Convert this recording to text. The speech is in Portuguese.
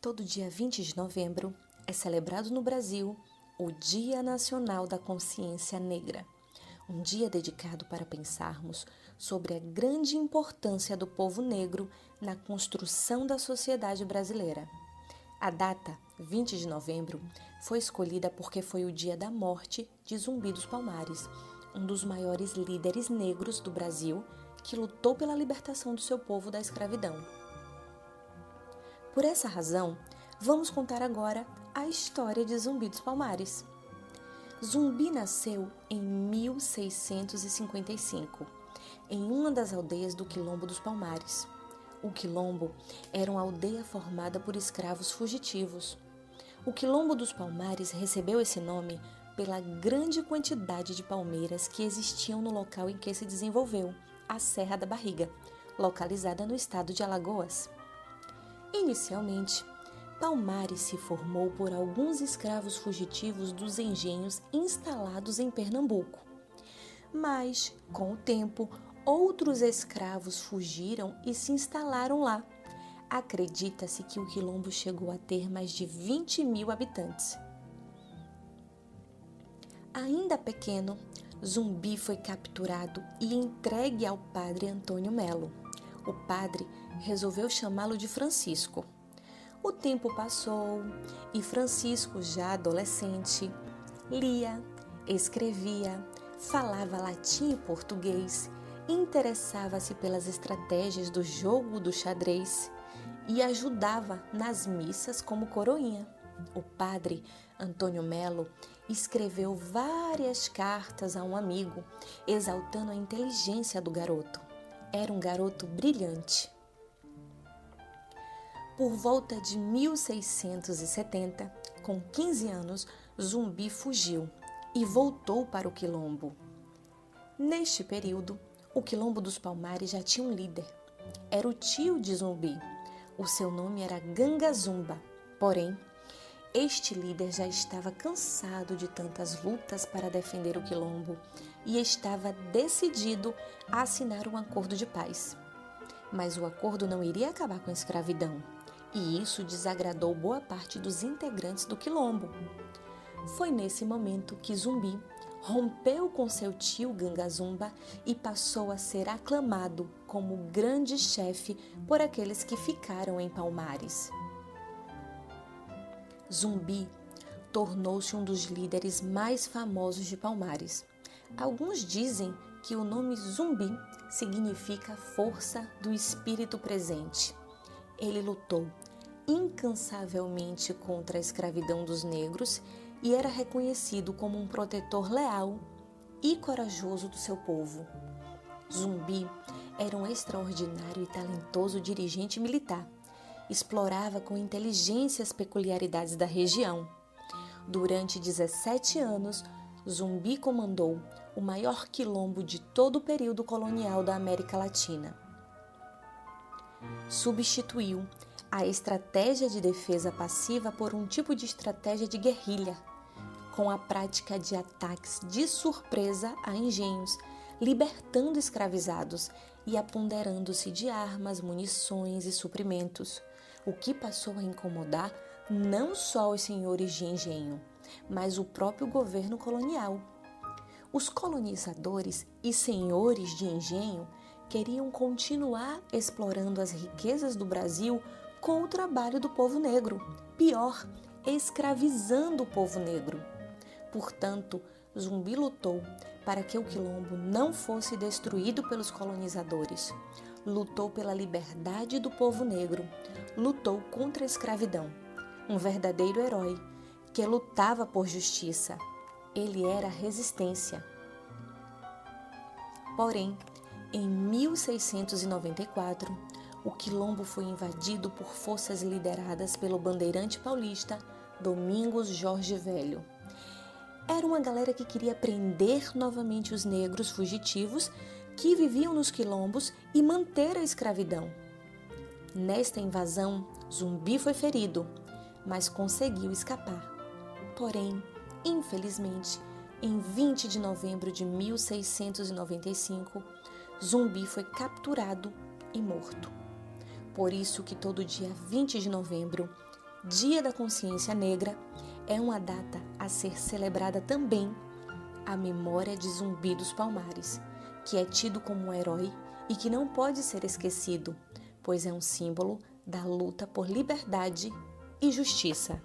Todo dia 20 de novembro é celebrado no Brasil o Dia Nacional da Consciência Negra, um dia dedicado para pensarmos sobre a grande importância do povo negro na construção da sociedade brasileira. A data, 20 de novembro, foi escolhida porque foi o dia da morte de Zumbi dos Palmares, um dos maiores líderes negros do Brasil que lutou pela libertação do seu povo da escravidão. Por essa razão, vamos contar agora a história de Zumbi dos Palmares. Zumbi nasceu em 1655, em uma das aldeias do Quilombo dos Palmares. O Quilombo era uma aldeia formada por escravos fugitivos. O Quilombo dos Palmares recebeu esse nome pela grande quantidade de palmeiras que existiam no local em que se desenvolveu, a Serra da Barriga, localizada no estado de Alagoas. Inicialmente, Palmares se formou por alguns escravos fugitivos dos engenhos instalados em Pernambuco. Mas, com o tempo, outros escravos fugiram e se instalaram lá. Acredita-se que o Quilombo chegou a ter mais de 20.000 habitantes. Ainda pequeno, Zumbi foi capturado e entregue ao padre Antônio Melo. O padre resolveu chamá-lo de Francisco. O tempo passou e Francisco, já adolescente, lia, escrevia, falava latim e português, interessava-se pelas estratégias do jogo do xadrez e ajudava nas missas como coroinha. O padre Antônio Melo escreveu várias cartas a um amigo, exaltando a inteligência do garoto. Era um garoto brilhante. Por volta de 1670, com 15 anos, Zumbi fugiu e voltou para o Quilombo. Neste período, o Quilombo dos Palmares já tinha um líder. Era o tio de Zumbi. O seu nome era Gangazumba. Porém, este líder já estava cansado de tantas lutas para defender o Quilombo e estava decidido a assinar um acordo de paz. Mas o acordo não iria acabar com a escravidão, e isso desagradou boa parte dos integrantes do Quilombo. Foi nesse momento que Zumbi rompeu com seu tio Gangazumba e passou a ser aclamado como grande chefe por aqueles que ficaram em Palmares. Zumbi tornou-se um dos líderes mais famosos de Palmares. Alguns dizem que o nome Zumbi significa força do espírito presente. Ele lutou incansavelmente contra a escravidão dos negros e era reconhecido como um protetor leal e corajoso do seu povo. Zumbi era um extraordinário e talentoso dirigente militar. Explorava com inteligência as peculiaridades da região. Durante 17 anos, Zumbi comandou o maior quilombo de todo o período colonial da América Latina. Substituiu a estratégia de defesa passiva por um tipo de estratégia de guerrilha, com a prática de ataques de surpresa a engenhos, libertando escravizados e apoderando-se de armas, munições e suprimentos, o que passou a incomodar não só os senhores de engenho, mas o próprio governo colonial. Os colonizadores e senhores de engenho queriam continuar explorando as riquezas do Brasil com o trabalho do povo negro, pior, escravizando o povo negro. Portanto, Zumbi lutou para que o Quilombo não fosse destruído pelos colonizadores. Lutou pela liberdade do povo negro, lutou contra a escravidão. Um verdadeiro herói que lutava por justiça. Ele era a resistência. Porém, em 1694, o Quilombo foi invadido por forças lideradas pelo bandeirante paulista Domingos Jorge Velho. Era uma galera que queria prender novamente os negros fugitivos que viviam nos quilombos e manter a escravidão. Nesta invasão, Zumbi foi ferido, mas conseguiu escapar. Porém, infelizmente, em 20 de novembro de 1695, Zumbi foi capturado e morto. Por isso que todo dia 20 de novembro Dia da Consciência Negra, é uma data a ser celebrada também a memória de Zumbi dos Palmares, que é tido como um herói e que não pode ser esquecido, pois é um símbolo da luta por liberdade e justiça.